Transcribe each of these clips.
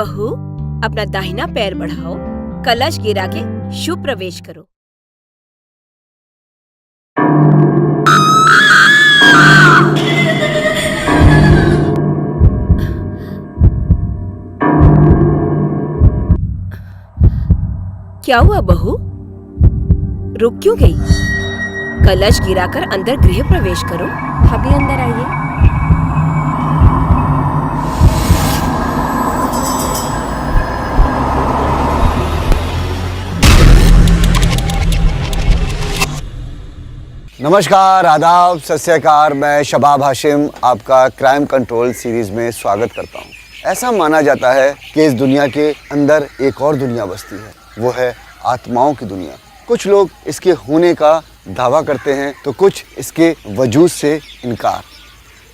बहू, अपना दाहिना पैर बढ़ाओ, कलश गिरा के शुभ प्रवेश करो। क्या हुआ बहू, रुक क्यों गई? कलश गिराकर अंदर गृह प्रवेश करो। भाभी अंदर आइए। नमस्कार, आदाब, सत श्री अकाल। मैं शबाब हाशिम आपका क्राइम कंट्रोल सीरीज में स्वागत करता हूँ। ऐसा माना जाता है कि इस दुनिया के अंदर एक और दुनिया बसती है, वो है आत्माओं की दुनिया। कुछ लोग इसके होने का दावा करते हैं तो कुछ इसके वजूद से इनकार।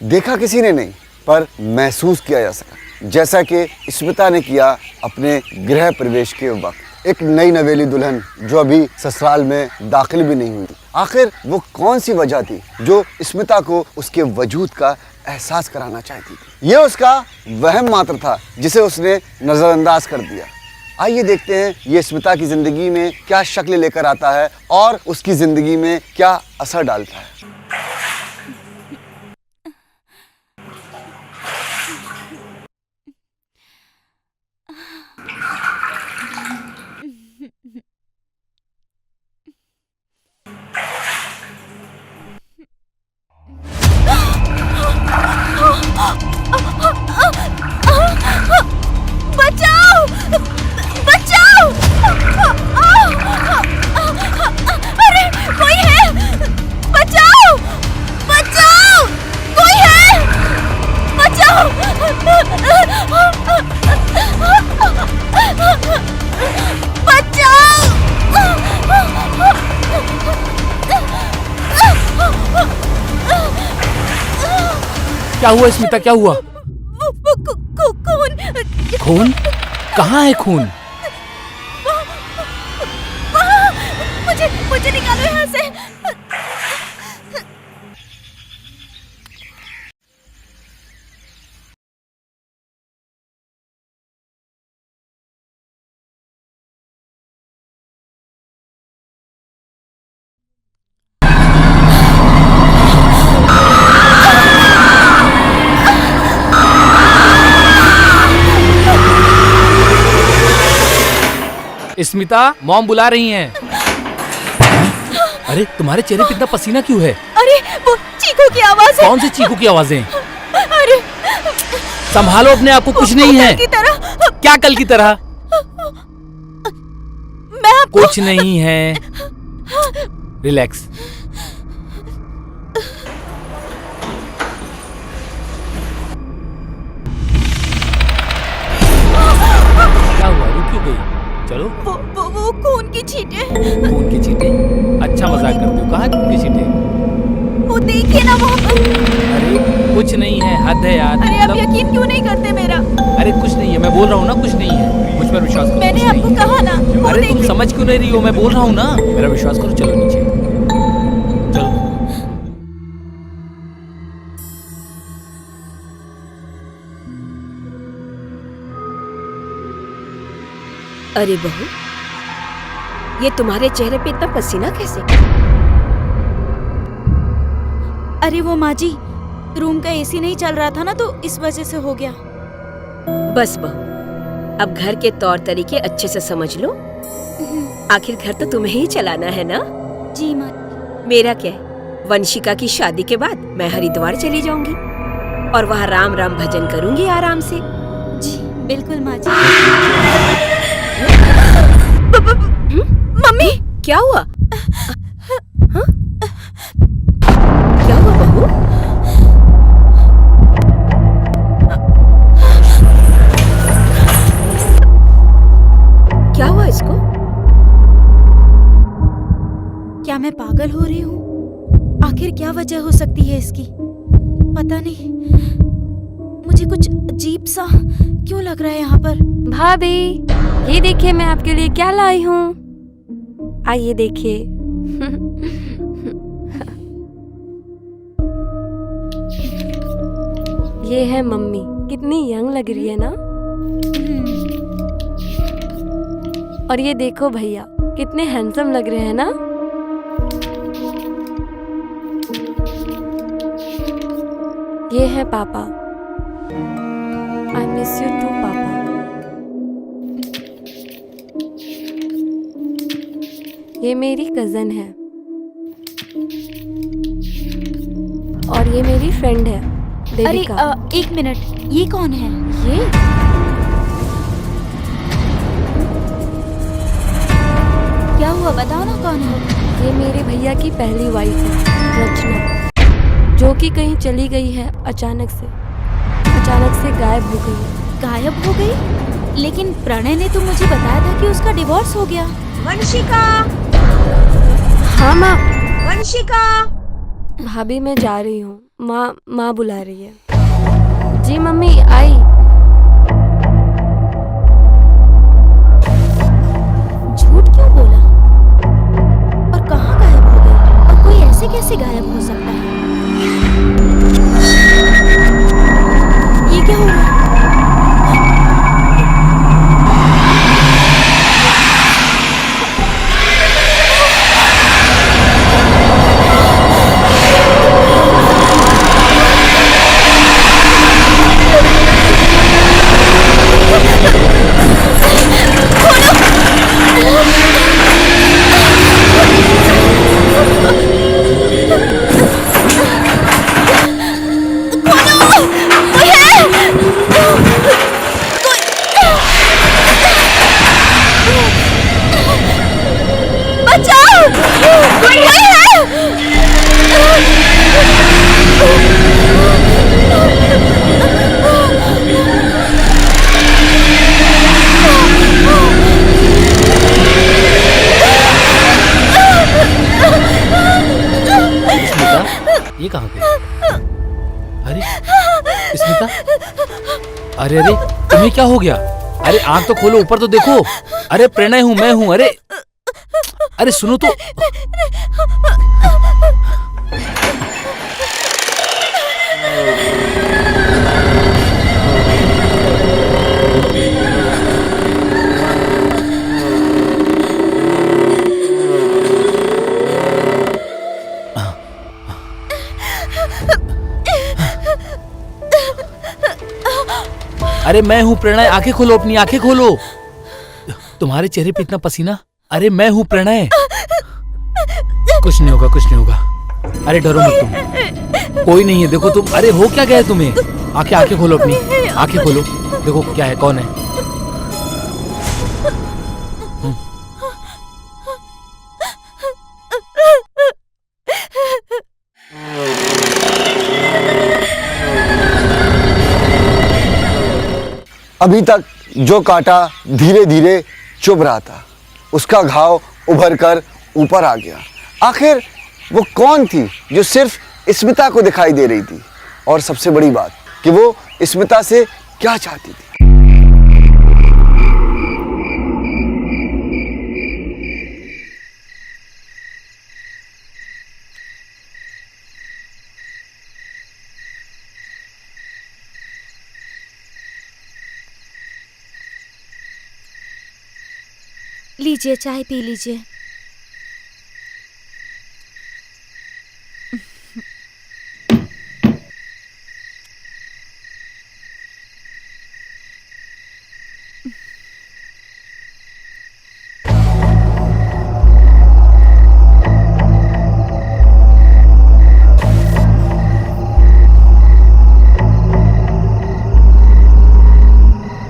देखा किसी ने नहीं, पर महसूस किया जा सका, जैसा कि स्मिता ने किया अपने गृह प्रवेश के वक्त। एक नई नवेली दुल्हन जो अभी ससुराल में दाखिल भी नहीं हुई। आखिर वो कौन सी वजह थी जो स्मिता को उसके वजूद का एहसास कराना चाहती थी? ये उसका वहम मात्र था जिसे उसने नजरअंदाज कर दिया। आइए देखते हैं ये स्मिता की जिंदगी में क्या शक्ल लेकर आता है और उसकी जिंदगी में क्या असर डालता है। बचाओ! बचाओ! अरे कोई है! बचाओ! बचाओ! कोई है! बचाओ! बचाओ! क्या हुआ स्मिता, क्या हुआ? खून! खून? कहाँ है खून? मुझे निकालो यहाँ से। स्मिता, मॉम बुला रही हैं। अरे तुम्हारे चेहरे पे इतना पसीना क्यों है? अरे वो चीखों की आवाज है। कौन सी चीखों की आवाजें? अरे संभालो अपने आप को, कुछ नहीं है। कल की तरह। क्या कल की तरह? मैं आपको कुछ नहीं है, रिलैक्स। क्या हुआ, रुक क्यों गई? चलो। वो खून की छींटे। खून की छींटे? अच्छा मजाक करते हो। कहाँ खून की छींटे? वो देखिए ना वहाँ पर। अरे कुछ नहीं है, हद है यार। अरे आप यकीन क्यों नहीं करते मेरा? अरे कुछ नहीं है, मैं बोल रहा हूँ ना, कुछ नहीं है। मुझ पर विश्वास करो। मैंने आपको कहा ना। अरे तुम समझ क्यों नहीं रही हो? मैं बोल रहा हूँ ना, मेरा विश्वास करो। चलो नीचे चलो। अरे बहू, ये तुम्हारे चेहरे पे इतना पसीना कैसे? अरे वो माँ जी, रूम का एसी नहीं चल रहा था ना, तो इस वजह से हो गया। बस बहू, अब घर के तौर तरीके अच्छे से समझ लो। आखिर घर तो तुम्हें ही चलाना है ना? जी माँ। मेरा क्या है, वंशिका की शादी के बाद मैं हरिद्वार चली जाऊंगी और वहाँ राम राम भजन करूंगी आराम से। जी बिल्कुल माँ जी। मम्मी, क्या हुआ? हाँ? क्या हुआ बहू? क्या हुआ इसको? क्या मैं पागल हो रही हूँ? आखिर क्या वजह हो सकती है इसकी? पता नहीं, मुझे कुछ अजीब सा क्यों लग रहा है यहाँ पर। भाभी, ये देखिए मैं आपके लिए क्या लाई हूँ। आइए देखिए। ये है मम्मी, कितनी यंग लग रही है ना? और ये देखो भैया, कितने हैंडसम लग रहे हैं ना। ये है पापा। आई मिस यू टू पापा। ये मेरी कजन है और ये मेरी फ्रेंड है अरे देविका। एक मिनट, ये कौन है? ये क्या हुआ, बताओ ना कौन है? ये मेरे भैया की पहली वाइफ है रचना, जो कि कहीं चली गई है अचानक से गायब हो गई है। गायब हो गई? लेकिन प्रणय ने तो मुझे बताया था कि उसका डिवोर्स हो गया। वंशिका, हाँ माँ। वंशिका। भाभी मैं जा रही हूँ, माँ बुला रही है। जी मम्मी आई। झूठ क्यों बोला? और कहाँ गायब हो गई? और कोई ऐसे कैसे गायब हो सकता है? ये क्या हो रहा है? ये कहाँ गई? अरे स्मिता, अरे तुम्हें क्या हो गया? अरे आंख तो खोलो, ऊपर तो देखो। अरे प्रणय हूँ, मैं हूँ। अरे सुनो तो। अरे मैं हूँ प्रणय, आंखें खोलो, अपनी आंखें खोलो। तुम्हारे चेहरे पे इतना पसीना। अरे मैं हूँ प्रणय। कुछ नहीं होगा, कुछ नहीं होगा। अरे डरो मत तुम, कोई नहीं है। देखो तुम, अरे हो क्या गया तुम्हें? आंखें खोलो, अपनी आंखें खोलो। देखो क्या है, कौन है? अभी तक जो कांटा धीरे धीरे चुभ रहा था, उसका घाव उभर कर ऊपर आ गया। आखिर वो कौन थी जो सिर्फ स्मिता को दिखाई दे रही थी? और सबसे बड़ी बात कि वो स्मिता से क्या चाहती थी? लीजिए, चाय पी लीजिए।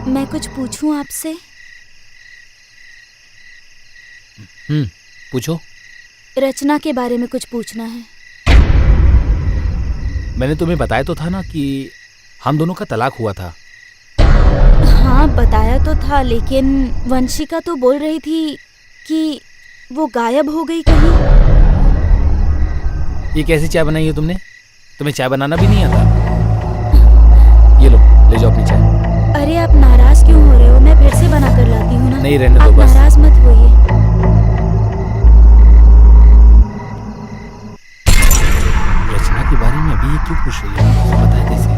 मैं कुछ पूछूं आपसे? पूछो। रचना के बारे में कुछ पूछना है। मैंने तुम्हें बताया तो था ना कि हम दोनों का तलाक हुआ था। हाँ बताया तो था, लेकिन वंशिका तो बोल रही थी कि वो गायब हो गई कहीं। ये कैसी चाय बनाई है तुमने? तुम्हें चाय बनाना भी नहीं आता? ये लो, ले जाओ अपनी चाय। अरे आप नाराज क्यों हो रहे हो? मैं फिर से बना कर लाती हूँ ना। नहीं, रहने दो आप बस। नाराज मत होइए। रचना के बारे में अभी ये क्यों पूछ रही है? मुझे पता है कैसे।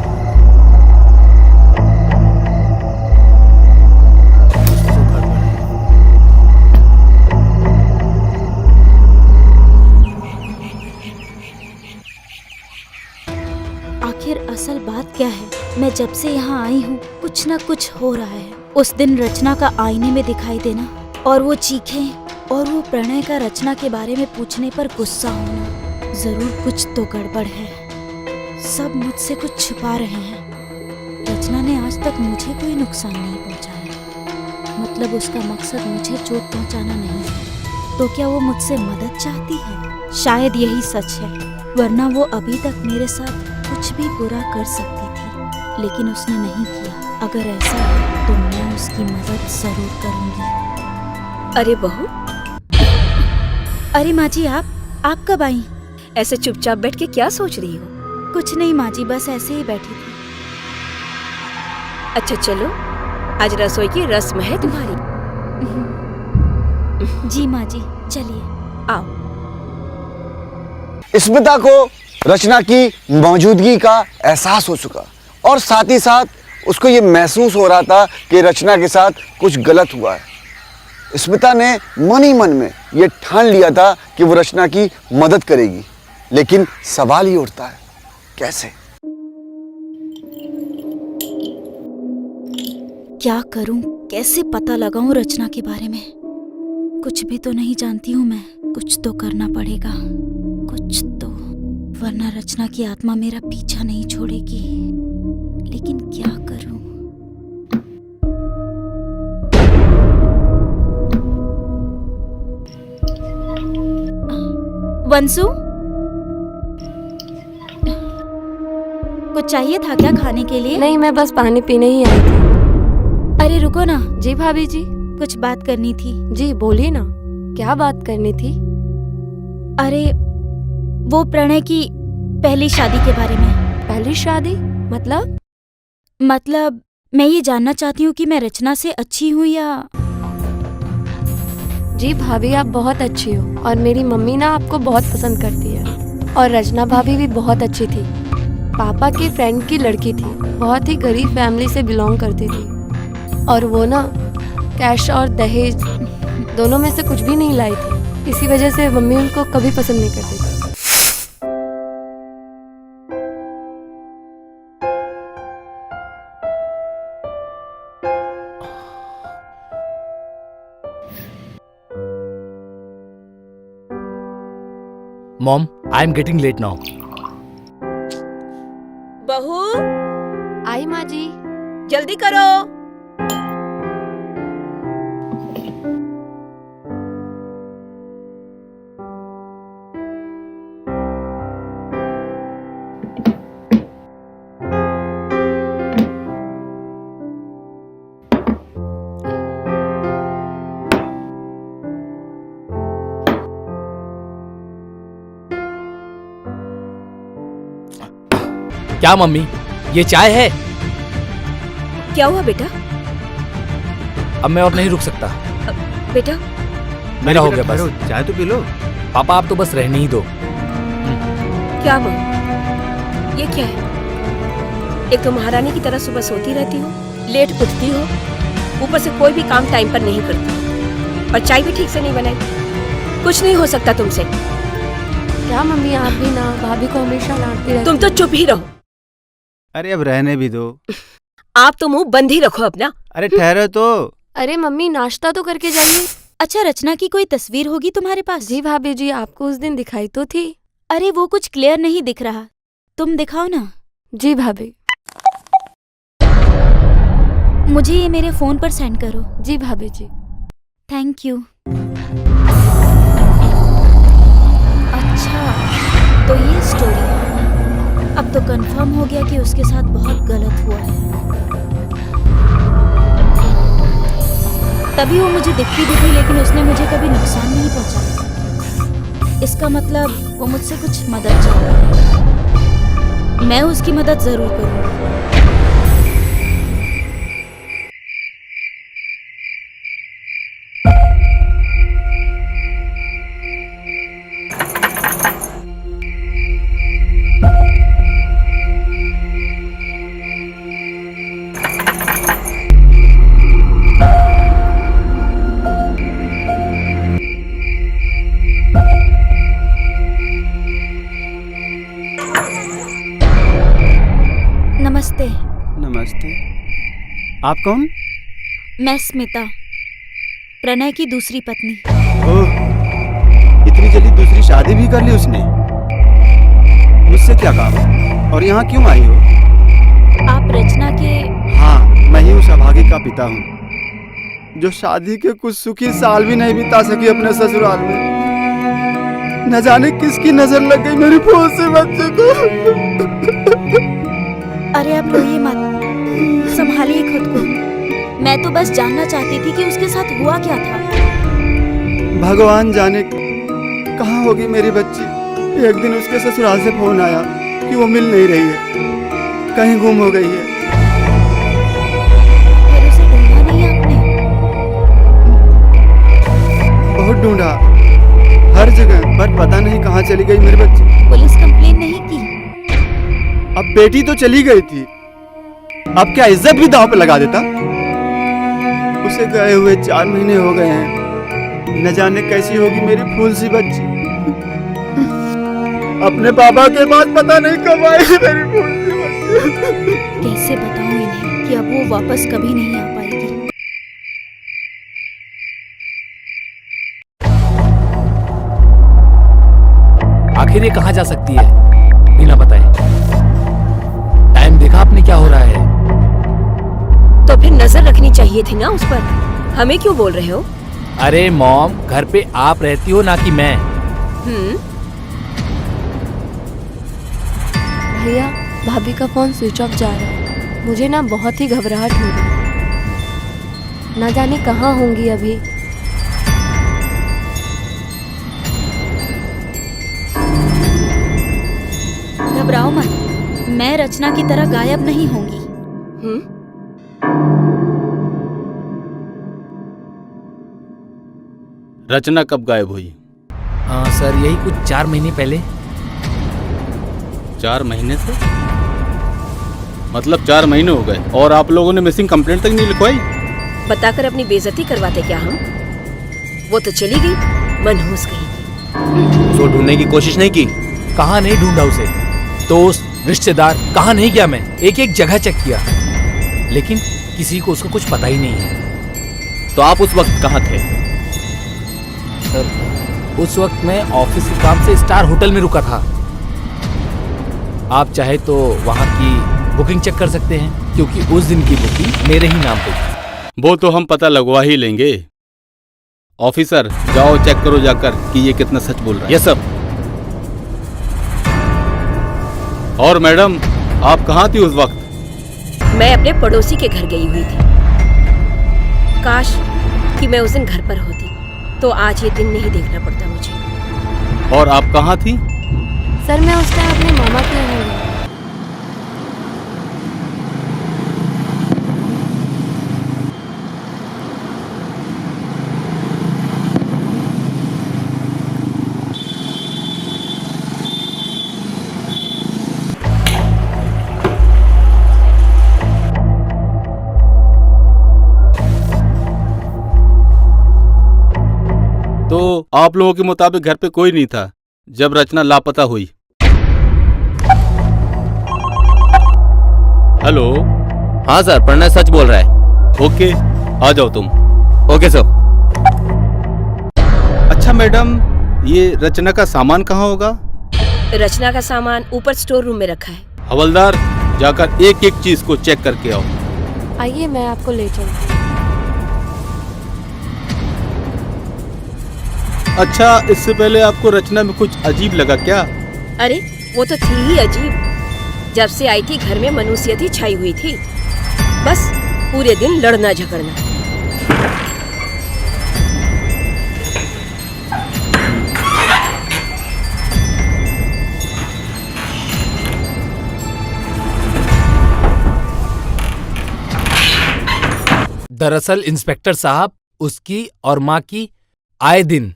कुछ तो गड़बड़ है। मैं जब से यहाँ आई हूँ कुछ ना कुछ हो रहा है। उस दिन रचना का आईने में दिखाई देना और वो चीखें और वो प्रणय का रचना के बारे में पूछने पर गुस्सा होना, जरूर कुछ तो गड़बड़ है। सब मुझसे कुछ छुपा रहे हैं। रचना ने आज तक मुझे कोई नुकसान नहीं पहुंचाया, मतलब उसका मकसद मुझे चोट पहुंचाना नहीं है। तो क्या वो मुझसे मदद चाहती है? शायद यही सच है, वरना वो अभी तक मेरे साथ कुछ भी बुरा कर सकती थी, लेकिन उसने नहीं किया। अगर ऐसा है तो मैं उसकी मदद जरूर करूंगी। अरे बहू, अरे माँ जी, आप कब आई? ऐसे चुपचाप बैठ के क्या सोच रही हो? कुछ नहीं माँ जी, बस ऐसे ही बैठी थी। अच्छा चलो, आज रसोई की रस्म है तुम्हारी। जी माँ जी, चलिए। आओ। स्मिता को रचना की मौजूदगी का एहसास हो चुका और साथ ही साथ उसको ये महसूस हो रहा था कि रचना के साथ कुछ गलत हुआ है। स्मिता ने मन ही मन में ये ठान लिया था कि वो रचना की मदद करेगी, लेकिन सवाल ही उठता है, कैसे? क्या करूं, कैसे पता लगाऊं रचना के बारे में? कुछ भी तो नहीं जानती हूं मैं। कुछ तो करना पड़ेगा, कुछ तो, वरना रचना की आत्मा मेरा पीछा नहीं छोड़ेगी। लेकिन क्या करूं? वंसु, कुछ चाहिए था क्या खाने के लिए? नहीं, मैं बस पानी पीने ही आई थी। अरे रुको ना। जी भाभी जी। कुछ बात करनी थी। जी बोलिए ना, क्या बात करनी थी? अरे वो प्रणय की पहली शादी के बारे में। पहली शादी मतलब? मतलब मैं ये जानना चाहती हूँ कि मैं रचना से अच्छी हूँ या... जी भाभी, आप बहुत अच्छी हो और मेरी मम्मी ना आपको बहुत पसंद करती है। और रचना भाभी भी बहुत अच्छी थी, पापा के फ्रेंड की लड़की थी, बहुत ही गरीब फैमिली से बिलोंग करती थी। और वो ना कैश और दहेज दोनों में से कुछ भी नहीं लाई थी, इसी वजह से मम्मी उनको कभी पसंद नहीं करती थी। Mom, I am getting late now. बहू, आई माँ जी। जल्दी करो। क्या मम्मी, ये चाय है? क्या हुआ बेटा? अब मैं और नहीं रुक सकता, बेटा मेरा हो गया बस। चाय तो पी लो। पापा आप तो बस रहने ही दो। क्या बहू, ये क्या है? एक तो महारानी की तरह सुबह सोती रहती हो, लेट उठती हो, ऊपर से कोई भी काम टाइम पर नहीं करती, और चाय भी ठीक से नहीं बनाई। कुछ नहीं हो सकता तुमसे। क्या मम्मी, आप भी ना भाभी को हमेशा डांटती रहती। तुम तो चुप ही रहो। अरे अब रहने भी दो। आप तो मुंह बंद ही रखो अपना। अरे ठहरो तो। अरे मम्मी, नाश्ता तो करके जाइए। अच्छा, रचना की कोई तस्वीर होगी तुम्हारे पास? जी भाभी जी, आपको उस दिन दिखाई तो थी। अरे वो कुछ क्लियर नहीं दिख रहा, तुम दिखाओ ना। जी भाभी। मुझे ये मेरे फोन पर सेंड करो। जी भाभी जी। Thank you. अच्छा, तो ये स्टोरी है। अब तो कंफर्म हो गया कि उसके साथ बहुत गलत हुआ है। तभी वो मुझे दिखती भी थी, लेकिन उसने मुझे कभी नुकसान नहीं पहुंचाया। इसका मतलब वो मुझसे कुछ मदद चाहता है। मैं उसकी मदद जरूर करूंगी। नमस्ते। आप कौन? मैं स्मिता, प्रणय की दूसरी पत्नी। ओह, इतनी जल्दी दूसरी शादी भी कर ली उसने। मुझसे क्या काम है और यहाँ क्यों आई हो? आप रचना के। हाँ, मैं ही उस अभागी का पिता हूँ जो शादी के कुछ सुखी साल भी नहीं बिता सकी अपने ससुराल में। न जाने किसकी नजर लग गई मेरी फूल से बच्चे को। अरे अब रोइए मत, संभालिए खुद को। मैं तो बस जानना चाहती थी कि उसके साथ हुआ क्या था। भगवान जाने कहाँ होगी मेरी बच्ची। एक दिन उसके ससुराल से फोन आया कि वो मिल नहीं रही है, कहीं गुम हो गई है। फिर उसे ढूंढा नहीं आपने? बहुत ढूंढा हर जगह, पर पता नहीं कहाँ चली गई मेरी बच्ची। पुलिस कंप्लेन नहीं की? अब बेटी तो चली गई थी, अब क्या इज्जत भी दांव पे लगा देता। उसे गए हुए 4 महीने हो गए हैं, न जाने कैसी होगी मेरी फूल सी बच्ची। अपने पापा के बाद पता नहीं कब आएगी मेरी फूल सी बच्ची। कैसे बताऊं इन्हें कि अब वो वापस कभी नहीं आ पाएगी। आखिर ये कहाँ जा सकती है बिना बताए? टाइम देखा आपने क्या हो रहा है? तो फिर नजर रखनी चाहिए थी ना उस पर। हमें क्यों बोल रहे हो? अरे मॉम, घर पे आप रहती हो ना कि मैं। भैया, भाभी का फोन स्विच ऑफ जा रहा है। मुझे ना बहुत ही घबराहट हो रही। ना जाने कहाँ होंगी अभी। घबराओ मत, मैं रचना की तरह गायब नहीं होंगी। रचना कब गायब हुई? सर यही कुछ 4 महीने पहले। 4 महीने से? मतलब 4 महीने हो गए और आप लोगों ने मिसिंग कंप्लेंट तक नहीं लिखवाई? बताकर अपनी बेइज्जती करवाते क्या हम? वो तो चली गई, मनहूस गई। उसको ढूंढने की कोशिश नहीं की? कहाँ नहीं ढूंढा उसे? दोस्त, रिश्तेदार, कहाँ नहीं गया मैं? एक एक जगह चेक किया, लेकिन किसी को उसका कुछ पता ही नहीं है। तो आप उस वक्त कहाँ थे? सर, उस वक्त मैं ऑफिस के काम से स्टार होटल में रुका था। आप चाहे तो वहाँ की बुकिंग चेक कर सकते हैं, क्योंकि उस दिन की बुकिंग मेरे ही नाम पे थी। वो तो हम पता लगवा ही लेंगे। ऑफिसर, जाओ चेक करो जाकर कि ये कितना सच बोल रहा है। Yes sir. और मैडम, आप कहाँ थी उस वक्त? मैं अपने पड़ोसी के घर गई हुई थी। काश कि मैं उस दिन घर पर होती, तो आज ये दिन नहीं देखना पड़ता मुझे। और आप कहाँ थी? सर, मैं उस टाइम अपने मामा के यहाँ गई। तो आप लोगों के मुताबिक घर पे कोई नहीं था जब रचना लापता हुई। हेलो? हाँ सर, प्रणय सच बोल रहा है। ओके, आ जाओ तुम। Okay sir. अच्छा मैडम, ये रचना का सामान कहाँ होगा? रचना का सामान ऊपर स्टोर रूम में रखा है। हवलदार, जाकर एक एक चीज को चेक करके आओ। आइए, मैं आपको ले चलती हूँ। अच्छा, इससे पहले आपको रचना में कुछ अजीब लगा क्या? अरे वो तो थी ही अजीब। जब से आई थी घर में मनुष्यत ही छाई हुई थी। बस पूरे दिन लड़ना झगड़ना। दरअसल इंस्पेक्टर साहब, उसकी और माँ की आए दिन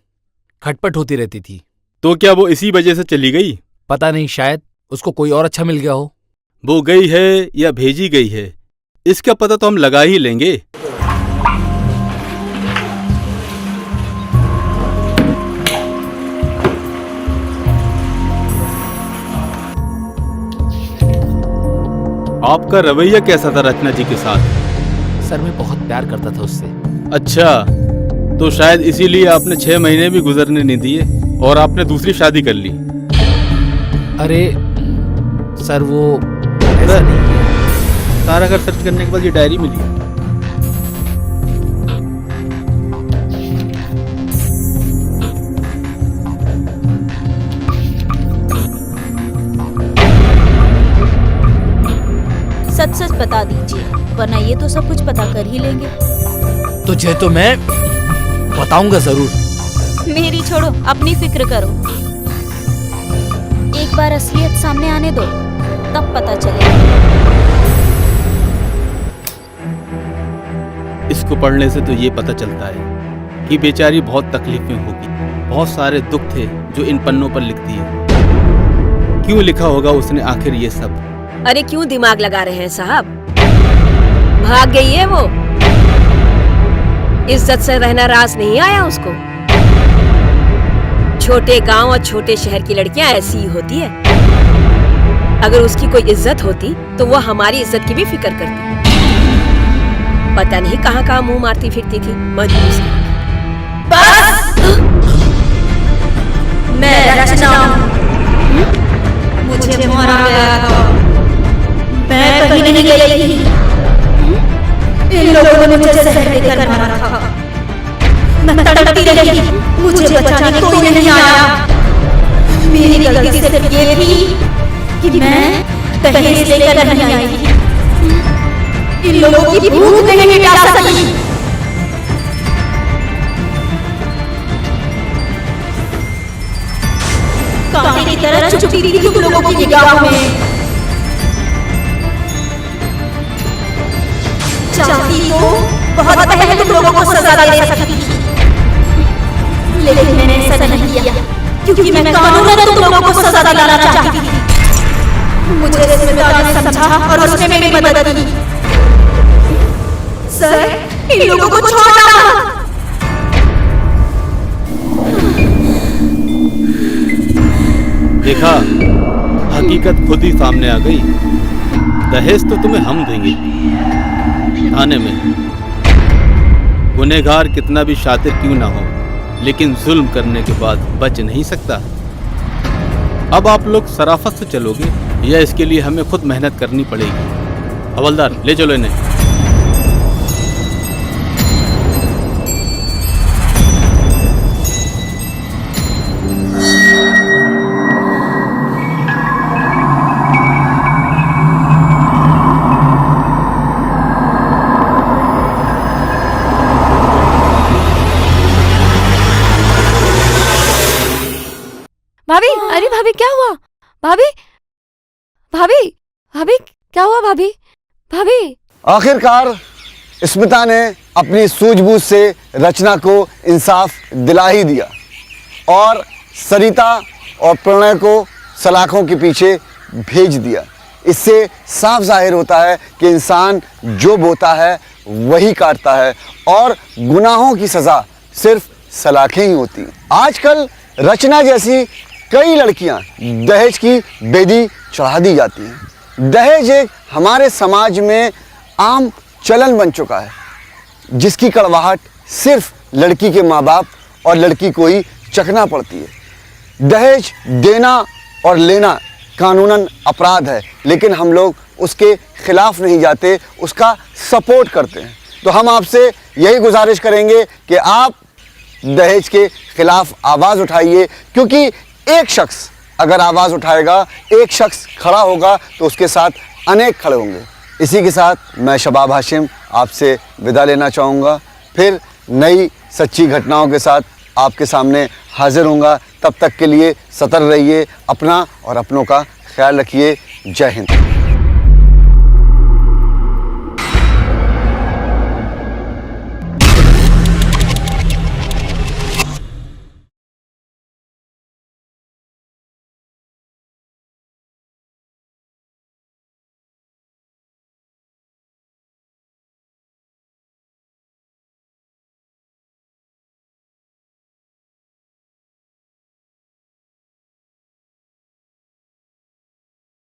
खटपट होती रहती थी। तो क्या वो इसी वजह से चली गई? पता नहीं, शायद उसको कोई और अच्छा मिल गया हो। वो गई है या भेजी गई है, इसका पता तो हम लगा ही लेंगे। आपका रवैया कैसा था रचना जी के साथ? सर मैं बहुत प्यार करता था उससे। अच्छा, तो शायद इसीलिए आपने 6 महीने भी गुजरने नहीं दिए और आपने दूसरी शादी कर ली। अरे सर वो ऐसा नहीं है। सारा घर सर्च करने के बाद ये डायरी मिली। सच सच बता दीजिए, वरना ये तो सब कुछ पता कर ही लेंगे। तुझे तो मैं बताऊंगा जरूर। मेरी छोड़ो, अपनी फिक्र करो। एक बार असलियत सामने आने दो, तब पता चलेगा। इसको पढ़ने से तो ये पता चलता है कि बेचारी बहुत तकलीफ में होगी। बहुत सारे दुख थे जो इन पन्नों पर लिखती है। क्यों लिखा होगा उसने आखिर ये सब? अरे क्यों दिमाग लगा रहे हैं साहब? भाग गई है वो। इज्जत से रहना रास नहीं आया उसको। छोटे गांव और छोटे शहर की लड़कियां ऐसी ही होती है। अगर उसकी कोई इज्जत होती तो वो हमारी इज्जत की भी फिक्र करती। पता नहीं कहां कहां मुंह मारती फिरती थी मनहूस। बस! मैं रचना हूं। मुझे मारा गया था। मैं कहीं नहीं गई। इन लोगों ने मुझे जहर देकर मारा था। मैं तड़पती रही, मुझे बचाने कोई नहीं आया। मेरी गलती सिर्फ ये थी कि मैं दहेज लेकर नहीं आई थी। इन लोगों की भूख नहीं मिटा सकी। कांटे की तरह चुपती थी तुम लोगों की निगाहों में। चाहती तो बहुत पहले तुम लोगों को सजा दे सकती थी, लेकिन मैंने ऐसा नहीं किया क्योंकि मैं कानूनन तुम लोगों को सजा दिलाना चाहती थी। मुझे जिम्मेदार ने समझा और उसने मेरी मदद की। सर, इन लोगों को छोड़ना। देखा, हकीकत खुद ही सामने आ गई। दहेज तो तुम्हें हम देंगे थाने में। गुनहगार कितना भी शातिर क्यों ना हो, लेकिन जुल्म करने के बाद बच नहीं सकता। अब आप लोग शराफत से चलोगे या इसके लिए हमें खुद मेहनत करनी पड़ेगी? हवलदार, ले चलो इन्हें। भाभी, अरे भाभी क्या हुआ? भाभी, भाभी, भाभी क्या हुआ? भाभी, भाभी। आखिरकार स्मिता ने अपनी सूझबूझ से रचना को इंसाफ दिला ही दिया और सरिता और प्रणय को सलाखों के पीछे भेज दिया। इससे साफ जाहिर होता है कि इंसान जो बोता है वही काटता है और गुनाहों की सज़ा सिर्फ सलाखें ही होती हैं। आजकल रचना जैसी कई लड़कियां दहेज की बेदी चढ़ा दी जाती हैं। दहेज एक हमारे समाज में आम चलन बन चुका है, जिसकी कड़वाहट सिर्फ लड़की के माँ बाप और लड़की को ही चखना पड़ती है। दहेज देना और लेना कानूनन अपराध है, लेकिन हम लोग उसके खिलाफ नहीं जाते, उसका सपोर्ट करते हैं। तो हम आपसे यही गुजारिश करेंगे कि आप दहेज के खिलाफ आवाज़ उठाइए, क्योंकि एक शख्स अगर आवाज़ उठाएगा, एक शख्स खड़ा होगा तो उसके साथ अनेक खड़े होंगे। इसी के साथ मैं शबाब हाशिम आपसे विदा लेना चाहूँगा। फिर नई सच्ची घटनाओं के साथ आपके सामने हाजिर होऊंगा। तब तक के लिए सतर्क रहिए, अपना और अपनों का ख्याल रखिए। जय हिंद।